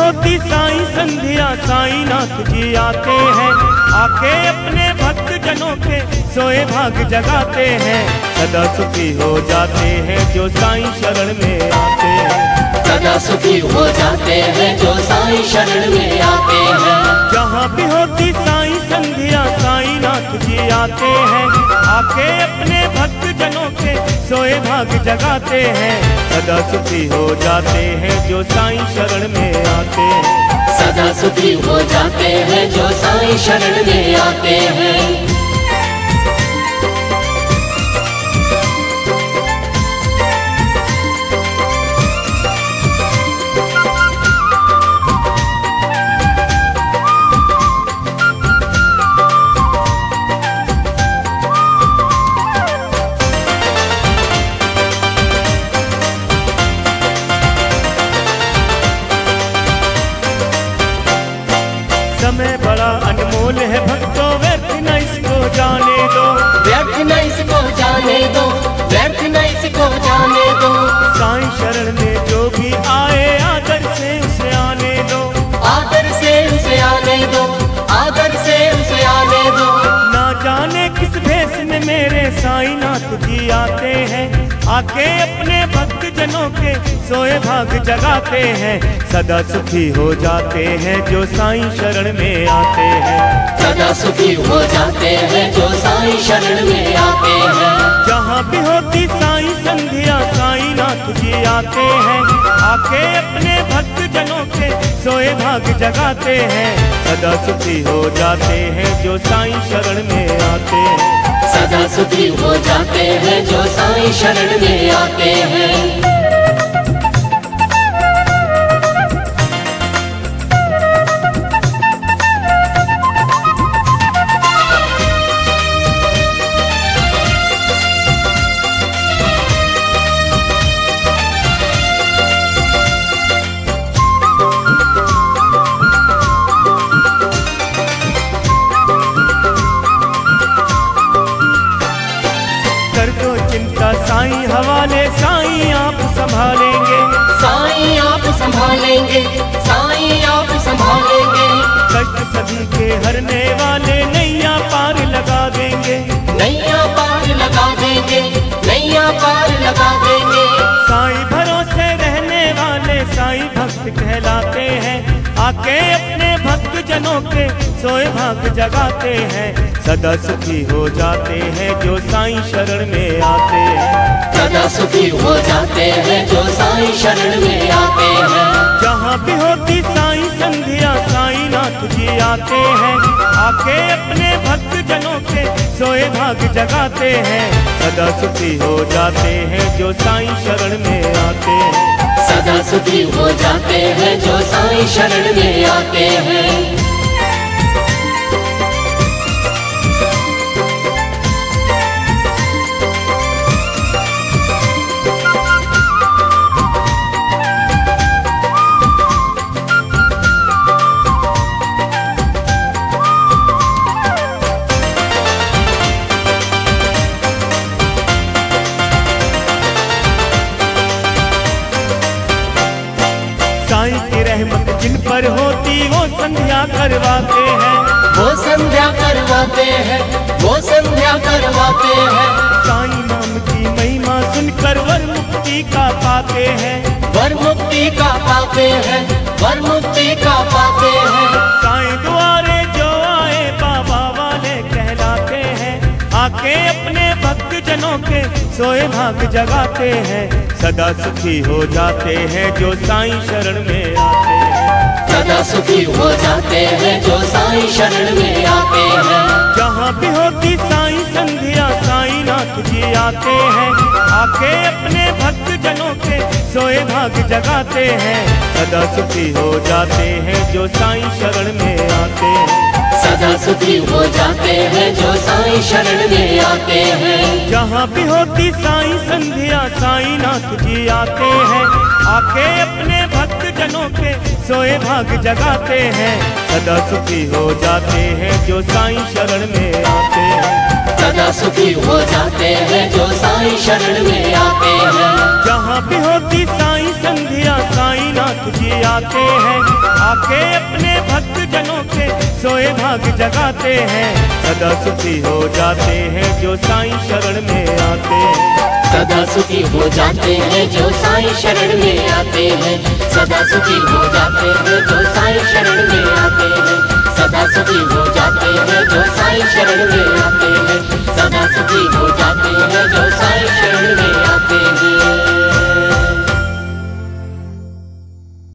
होती साईं संध्या साईं नाथ जी आते हैं, आके अपने भक्त जनों के सोए भाग जगाते हैं। सदा सुखी हो जाते हैं जो साईं शरण में आते हैं, सदा सुखी हो जाते हैं जो साईं शरण में आते हैं। जहाँ भी होती साईं संध्या साईं नाथ जी आते हैं, आके अपने भक्त जनों के सोए भाग जगाते हैं। सदा सुखी हो जाते हैं जो साईं शरण में आते हैं, सदा सुखी हो जाते हैं जो साईं शरण में आते हैं। समय बड़ा अनमोल है भक्तों, व्यर्थ न इसको जाने दो, व्यर्थ न इसको जाने दो, व्यर्थ न इसको जाने दो। साईं शरण में जो भी आए आदर से उसे आने दो, आदर से उसे आने दो, आदर से उसे आने दो। ना जाने किस भेष में मेरे साईं नाथ जी आते हैं, आके अपने भक्त जनों के सोए भाग जगाते हैं। सदा सुखी हो जाते हैं जो साईं शरण में आते हैं, सदा सुखी हो जाते हैं जो साईं शरण में आते हैं। जहाँ भी होती साईं संध्या साईं नाथ जी आते हैं, आके अपने भक्त जनों के सोए भाग जगाते हैं। सदा सुखी हो जाते हैं जो साईं शरण में आते हैं, सदा सुखी हो जाते हैं जो साईं शरण में आते हैं। साईं हवाले साईं आप संभालेंगे, साईं आप संभालेंगे, साईं आप संभालेंगे। कष्ट सभी के हरने वाले नैया पार लगा देंगे, नैया पार लगा देंगे, नैया पार लगा देंगे। साईं भरोसे रहने वाले साईं भक्त कहलाते हैं, आके अपने भक्त जनों के सोए भाग जगाते हैं। सदा सुखी हो जाते हैं जो साईं शरण में आते हैं, सदा सुखी हो जाते हैं जो साईं शरण में आते हैं। जहाँ भी होती साईं संध्या साईं नाथ जी आते हैं, आके अपने भक्त जनों के सोए भाग जगाते हैं। सदा सुखी हो जाते हैं जो साईं शरण में आते हैं, सदा सुखी हो जाते हैं जो साईं शरण में आते हैं। साईं की रहमत जिन पर होती वो संध्या करवाते हैं, वो संध्या करवाते हैं, वो संध्या करवाते हैं। साईं नाम की महिमा सुनकर वर मुक्ति का पाते हैं, वर मुक्ति का पाते हैं, वर मुक्ति का पाते हैं। साईं द्वारे जो आए बाबा वाले कहलाते हैं, आके अपने भक्त जनों के सोए भाग जगाते हैं। सदा सुखी हो जाते हैं जो साईं शरण में आते हैं, सदा सुखी हो जाते हैं जो साईं शरण में आते हैं। जहाँ भी होती साईं संध्या साईं नाथ जी आते हैं, आके अपने भक्त जनों के सोए भाग जगाते हैं। सदा सुखी हो जाते हैं जो साईं शरण में आते हैं, सदा सुखी हो जाते हैं जो साईं शरण में आते हैं। जहाँ भी होती साईं संध्या साईं नाथ जी आते हैं, आके अपने भक्त जनों के सोए भाग जगाते हैं। सदा सुखी हो जाते हैं जो साईं शरण में आते हैं, सदा सुखी हो जाते हैं जो साईं शरण में आते हैं। जहाँ भी होती साईं संध्या साईं नाथ जी आते हैं, आके अपने भक्त जनों के सोए भाग जगाते हैं। सदा सुखी हो जाते हैं जो साईं शरण में आते हैं। सदा सुखी हो जाते हैं जो साईं शरण में आते हैं। सदा सुखी हो जाते हैं जो